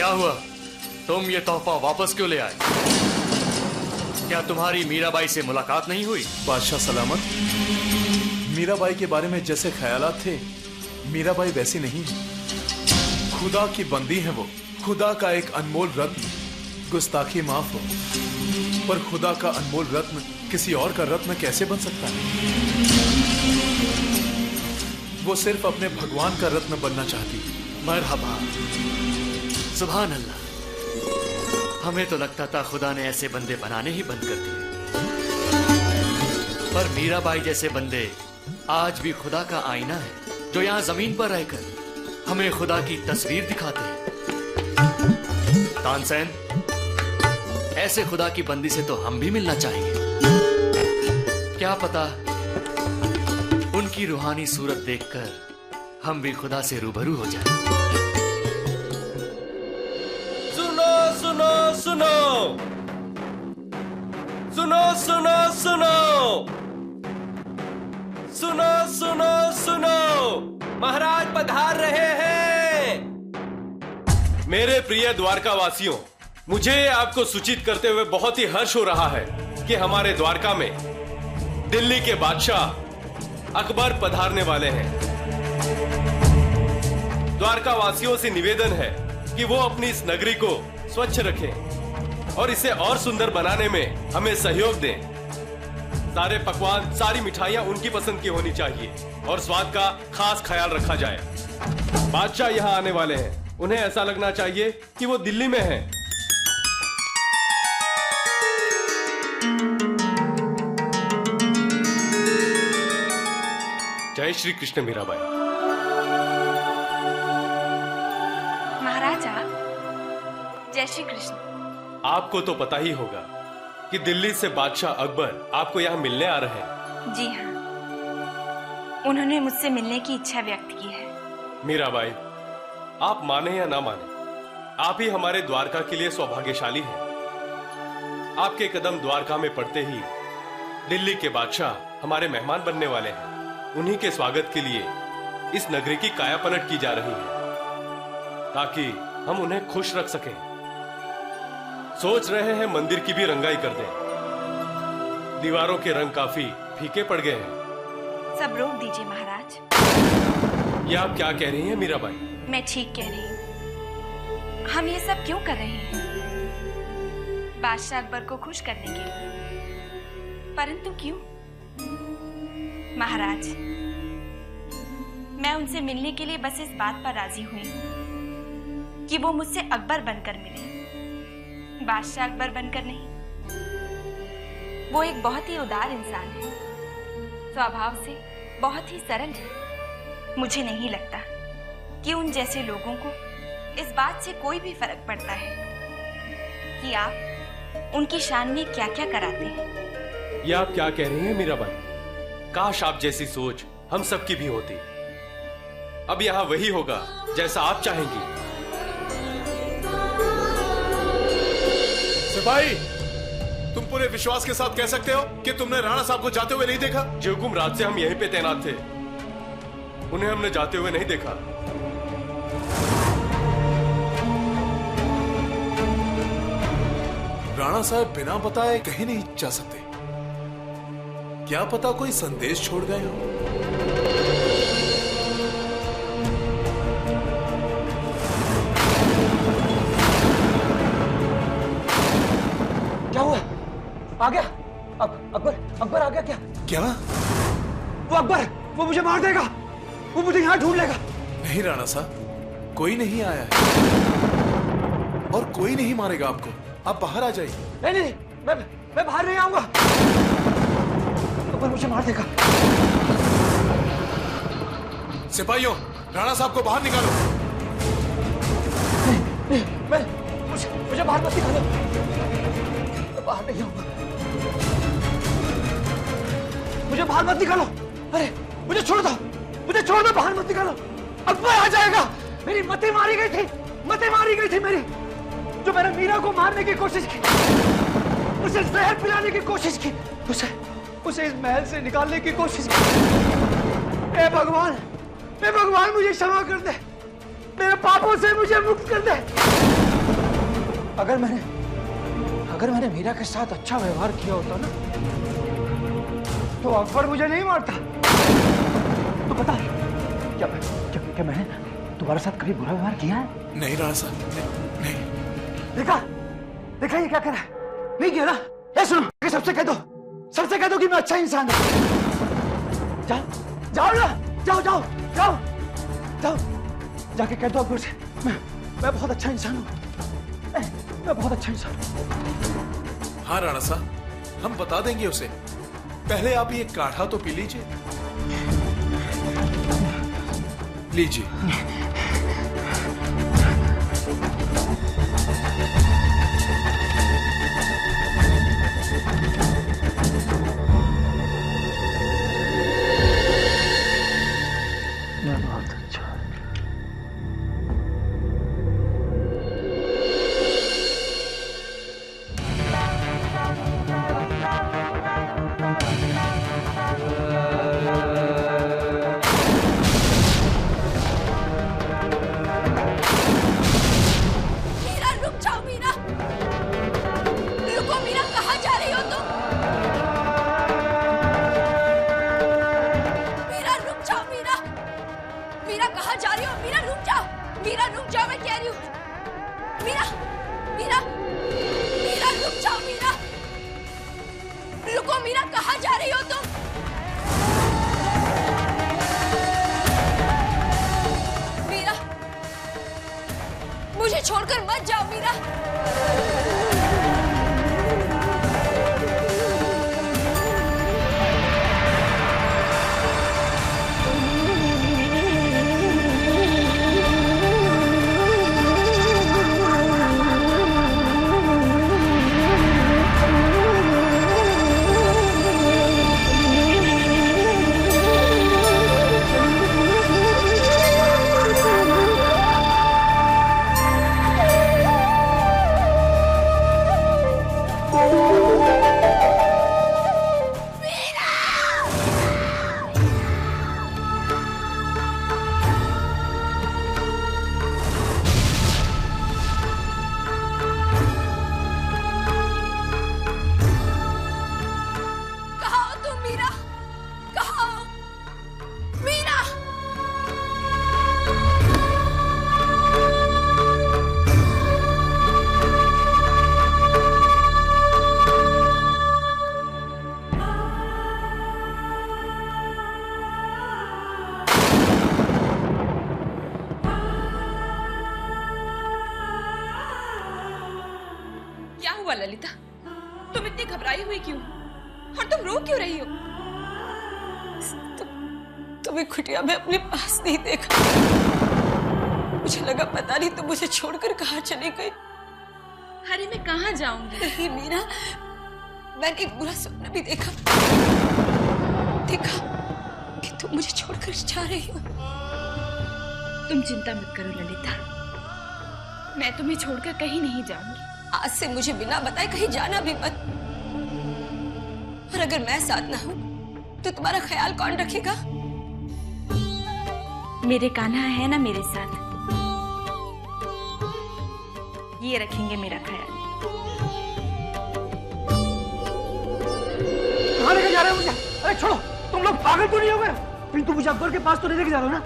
क्या हुआ? तुम ये तोहफा वापस क्यों ले आए? क्या तुम्हारी मीराबाई से मुलाकात नहीं हुई? बादशाह सलामत, मीराबाई के बारे में जैसे ख्यालात थे, मीराबाई वैसी नहीं है। खुदा की बंदी है वो, खुदा का एक अनमोल रत्न। गुस्ताखी माफ हो, पर खुदा का अनमोल रत्न किसी और का रत्न कैसे बन सकता है? वो सिर्फ अपने भगवान का रत्न बनना चाहती। मरहबा, सुभान अल्लाह। हमें तो लगता था खुदा ने ऐसे बंदे बनाने ही बंद कर दिए, पर मीराबाई जैसे बंदे आज भी खुदा का आईना है, जो यहाँ जमीन पर रहकर हमें खुदा की तस्वीर दिखाते हैं। तानसेन, ऐसे खुदा की बंदी से तो हम भी मिलना चाहेंगे। क्या पता उनकी रूहानी सूरत देखकर हम भी खुदा से रूबरू हो जाएं। सुनो सुनो सुनो सुनो सुनो सुनो सुनो सुनो सुनो, महाराज पधार रहे हैं। मेरे प्रिय द्वारका वासियों, मुझे आपको सूचित करते हुए बहुत ही हर्ष हो रहा है कि हमारे द्वारका में दिल्ली के बादशाह अकबर पधारने वाले हैं। द्वारका वासियों से निवेदन है कि वो अपनी इस नगरी को स्वच्छ रखें और इसे और सुंदर बनाने में हमें सहयोग दें। सारे पकवान, सारी मिठाइयां उनकी पसंद की होनी चाहिए और स्वाद का खास ख्याल रखा जाए। बादशाह यहाँ आने वाले हैं, उन्हें ऐसा लगना चाहिए कि वो दिल्ली में हैं। जय श्री कृष्ण मीराबाई। महाराजा, जय श्री कृष्ण। आपको तो पता ही होगा कि दिल्ली से बादशाह अकबर आपको यहाँ मिलने आ रहे हैं। जी हाँ, उन्होंने मुझसे मिलने की इच्छा व्यक्त की है। मीराबाई, आप माने या ना माने, आप ही हमारे द्वारका के लिए सौभाग्यशाली हैं। आपके कदम द्वारका में पड़ते ही दिल्ली के बादशाह हमारे मेहमान बनने वाले हैं। उन्हीं के स्वागत के लिए इस नगरी की काया पलट की जा रही है, ताकि हम उन्हें खुश रख सकें। सोच रहे हैं मंदिर की भी रंगाई कर दें। दीवारों के रंग काफी फीके पड़ गए हैं। सब रोक दीजिए महाराज। ये आप क्या कह रही हैं मीराबाई? मैं ठीक कह रही हूँ। हम ये सब क्यों कर रहे हैं? बादशाह अकबर को खुश करने के लिए। परंतु क्यों? महाराज, मैं उनसे मिलने के लिए बस इस बात पर राजी हुई कि वो मुझसे अकबर बनकर मिले, बादशाह अकबर बनकर नहीं। वो एक बहुत ही उदार इंसान है, स्वभाव से बहुत ही सरल है। मुझे नहीं लगता कि उन जैसे लोगों को इस बात से कोई भी फर्क पड़ता है कि आप उनकी शान में क्या क्या कराते हैं। ये आप क्या कह रही हैं मीराबाई? काश आप जैसी सोच हम सबकी भी होती। अब यहाँ वही होगा जैसा आप चाहेंगी। सिपाही, तुम पूरे विश्वास के साथ कह सकते हो कि तुमने राणा साहब को जाते हुए नहीं देखा? जो हुकुम रात से हम यहीं पे तैनात थे, उन्हें हमने जाते हुए नहीं देखा। राणा साहब बिना बताए कहीं नहीं जा सकते। क्या पता कोई संदेश छोड़ गए हो। क्या हुआ? आ गया? अकबर आ गया क्या? क्या? वो अकबर, वो मुझे मार देगा, वो मुझे यहाँ ढूंढ लेगा। नहीं राणा साहब, कोई नहीं आया है और कोई नहीं मारेगा आपको। आप बाहर आ जाइए। नहीं, मैं बाहर नहीं आऊंगा। अकबर मुझे मार देगा। सिपाहियों, राणा साहब को बाहर निकालो। मुझे बाहर मत निकालो। मैं बाहर नहीं आऊंगा। मुझे बाहर मत निकालो। अरे मुझे छोड़ दो, बाहर मत निकालो। अकबर आ जाएगा। मेरी मतें मारी गई थी मेरी। जो मैंने मीरा को मारने की कोशिश की, उसे जहर पिलाने की कोशिश की, उसे इस महल से निकालने की कोशिश की। ए भगवान मुझे क्षमा कर दे। मेरे पापों से मुझे मुक्त कर दे। अगर मैंने मीरा के साथ अच्छा व्यवहार किया होता ना, तो अकबर मुझे नहीं मारता। तो बता, क्या मैंने तुम्हारे साथ कभी बुरा व्यवहार किया है? नहीं राणा साहब, नहीं। देखा ये क्या कर रहा है? नहीं किया ना? ये सुनो, सबसे कह दो कि मैं अच्छा इंसान हूं। जाओ ना, जाओ जाके कह दो अकबर से मैं बहुत अच्छा इंसान हूं। मैं बहुत अच्छा इंसान हूं। हाँ राणा साहब, हम बता देंगे उसे। पहले आप ये काढ़ा तो पी लीजिए। लीजिए। मैं बहुत अच्छा। मुझे छोड़कर मत जाओ मीरा। ललिता, तुम इतनी घबराई हुई क्यों? और तुम रो क्यों रही हो? तुम्हें कुटिया में अपने पास नहीं देखा। मुझे लगा पता नहीं तुम मुझे छोड़कर कहाँ चली गई। अरे मैं कहाँ जाऊंगी? नहीं मीरा, मैंने एक बुरा सपना भी देखा कि तुम मुझे छोड़कर जा रही हो। तुम चिंता मत करो ललिता, मैं तुम्हें छोड़कर कहीं नहीं जाऊंगी। आज से मुझे बिना बताए कहीं जाना भी मत। और अगर मैं साथ ना हूं तो तुम्हारा ख्याल कौन रखेगा? मेरे कान्हा है ना मेरे साथ, ये रखेंगे मेरा ख्याल। कहाँ लेके जा रहे हो मुझे? अरे छोड़ो, तुम लोग पागल तो नहीं हो गए? कहीं तुम मुझे अकबर के पास तो नहीं लेके जा रहे हो ना?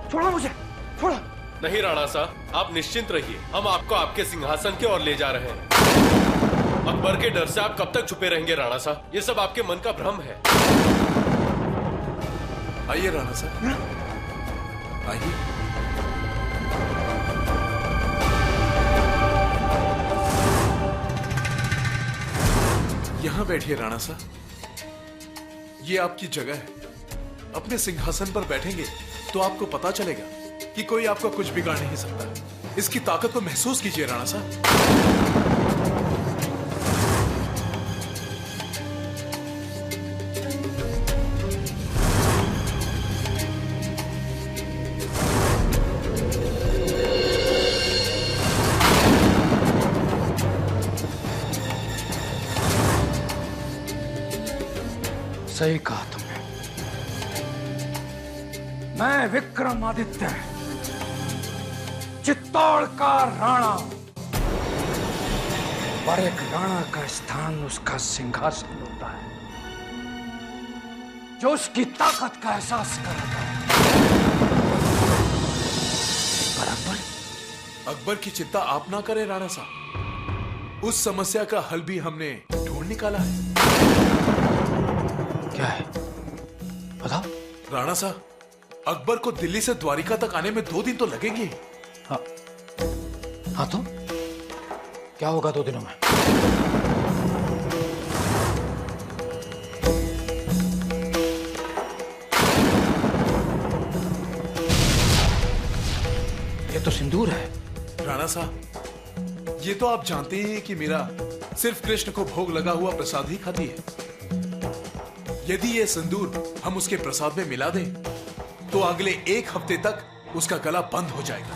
छोड़ो मुझे, छोड़ो। नहीं राणा साहब, आप निश्चिंत रहिए, हम आपको आपके सिंहासन की ओर ले जा रहे हैं। अकबर के डर से आप कब तक छुपे रहेंगे राणा साहब? ये सब आपके मन का भ्रम है। आइए राणा साहब, आइए। यहां बैठिए राणा साहब, ये आपकी जगह है। अपने सिंहासन पर बैठेंगे तो आपको पता चलेगा कि कोई आपका कुछ बिगाड़ नहीं सकता। इसकी ताकत को महसूस कीजिए राणा साहब। सही कहा तुमने। मैं विक्रमादित्य, चित्तौड़ का राणा, पर एक राणा का स्थान उसका सिंहासन होता है, जो उसकी ताकत का एहसास कराता है। पर अकबर की चिंता आप ना करें राणा साहब, उस समस्या का हल भी हमने ढूंढ निकाला है। क्या है बताओ। राणा साहब, अकबर को दिल्ली से द्वारिका तक आने में 2 दिन तो लगेंगे। हाँ, हाँ तो क्या होगा 2 दिनों में? ये तो सिंदूर है। राणा साहब, ये तो आप जानते हैं कि मीरा सिर्फ कृष्ण को भोग लगा हुआ प्रसाद ही खाती है। यदि ये सिंदूर हम उसके प्रसाद में मिला दें तो अगले 1 हफ्ते तक उसका गला बंद हो जाएगा,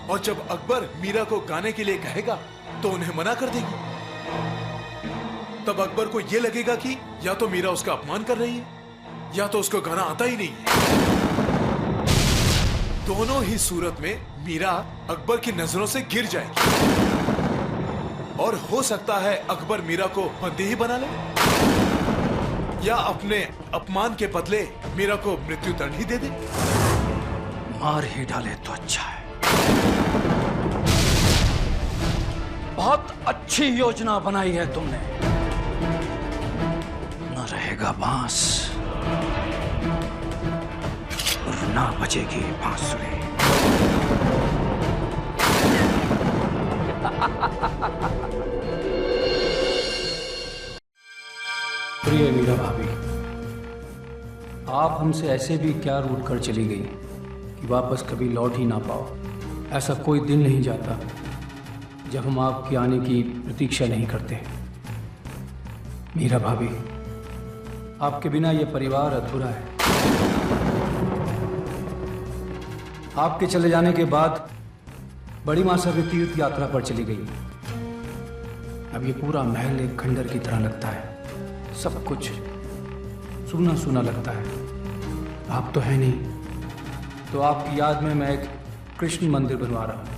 और जब अकबर मीरा को गाने के लिए कहेगा तो उन्हें मना कर देगी। तब अकबर को यह लगेगा कि या तो मीरा उसका अपमान कर रही है या तो उसको गाना आता ही नहीं है। दोनों ही सूरत में मीरा अकबर की नजरों से गिर जाएगी, और हो सकता है अकबर मीरा को बंदी ही बना ले, या अपने अपमान के बदले मीरा को मृत्यु दंड ही दे दे। मार ही डाले तो अच्छा है। बहुत अच्छी योजना बनाई है तुमने। न रहेगा बांस और ना बजेगी बांसुरी। प्रिय मीरा भाभी, आप हमसे ऐसे भी क्या रूठ कर चली गई कि वापस कभी लौट ही ना पाओ। ऐसा कोई दिन नहीं जाता जब हम आपके आने की प्रतीक्षा नहीं करते। मीरा भाभी, आपके बिना ये परिवार अधूरा है। आपके चले जाने के बाद बड़ी मां सभी तीर्थ यात्रा पर चली गई। अब ये पूरा महल एक खंडर की तरह लगता है। सब कुछ सूना सूना लगता है। आप तो है नहीं, तो आपकी याद में मैं एक कृष्ण मंदिर बनवा रहा हूं।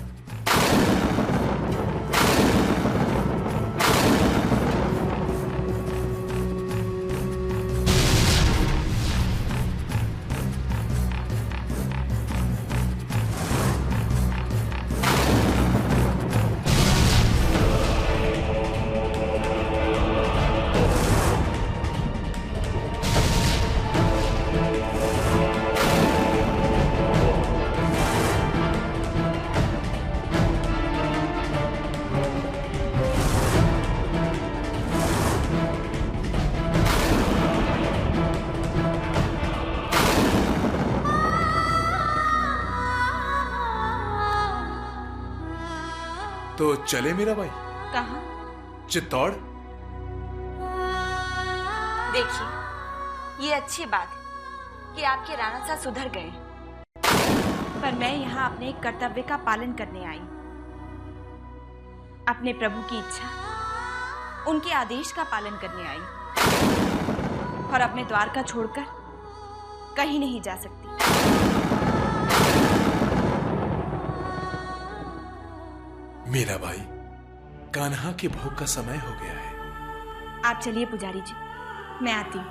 तो चले मीरा भाई। कहाँ? चित्तौड़। देखिए, ये अच्छी बात है कि आपके राणा साहब सुधर गए, पर मैं यहाँ अपने एक कर्तव्य का पालन करने आई। अपने प्रभु की इच्छा, उनके आदेश का पालन करने आई, और अपने द्वार का छोड़कर कहीं नहीं जा सकती। मीरा भाई, कान्हा के भोग का समय हो गया है। आप चलिए पुजारी जी, मैं आती हूँ।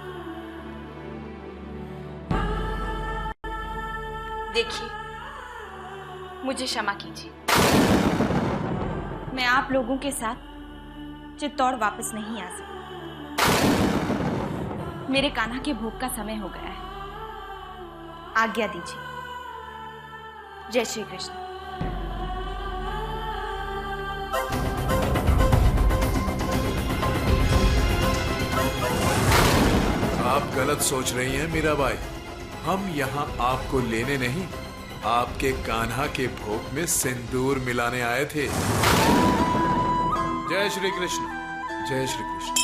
देखिए, मुझे क्षमा कीजिए, मैं आप लोगों के साथ चित्तौड़ वापस नहीं आ सकती। मेरे कान्हा के भोग का समय हो गया है। आज्ञा दीजिए। जय श्री कृष्ण। आप गलत सोच रही हैं मीरा बाई। हम यहाँ आपको लेने नहीं, आपके कान्हा के भोग में सिंदूर मिलाने आए थे। जय श्री कृष्ण, जय श्री कृष्ण।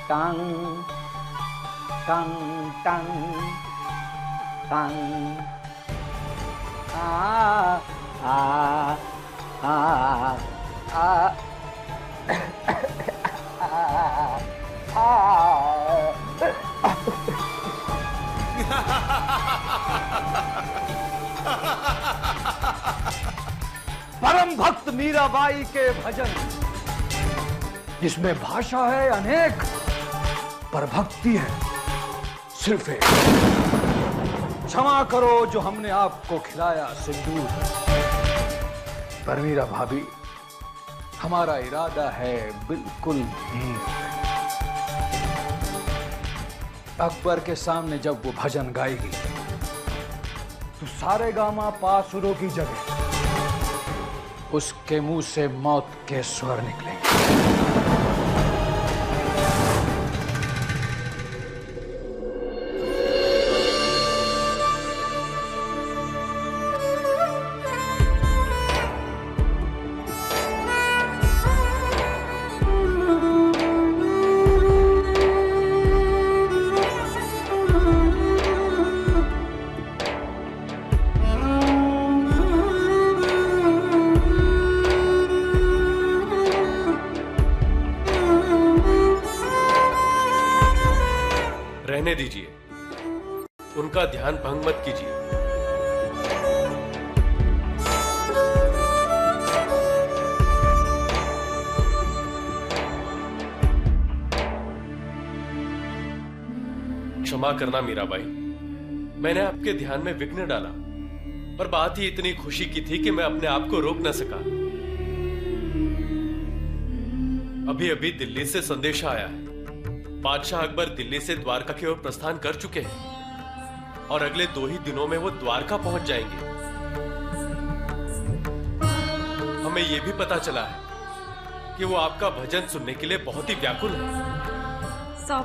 टंग टंग टंग टंग आ आ आ आ परम भक्त मीराबाई के भजन, जिसमें भाषा है अनेक पर भक्ति है सिर्फ एक। क्षमा करो जो हमने आपको खिलाया सिंदूर, पर मीरा भाभी हमारा इरादा है बिल्कुल नेक। अकबर के सामने जब वो भजन गाएगी तो सारे गामा पासुरों की जगह उसके मुंह से मौत के स्वर निकलेंगे। रहने दीजिए, उनका ध्यान भंग मत कीजिए। क्षमा करना मीराबाई, मैंने आपके ध्यान में विघ्न डाला, पर बात ही इतनी खुशी की थी कि मैं अपने आप को रोक न सका। अभी अभी दिल्ली से संदेशा आया है। बादशाह अकबर दिल्ली से द्वारका की ओर प्रस्थान कर चुके हैं और अगले 2 ही दिनों में वो द्वारका पहुंच जाएंगे। हमें यह भी पता चला है कि वो आपका भजन सुनने के लिए बहुत ही व्याकुल है। सब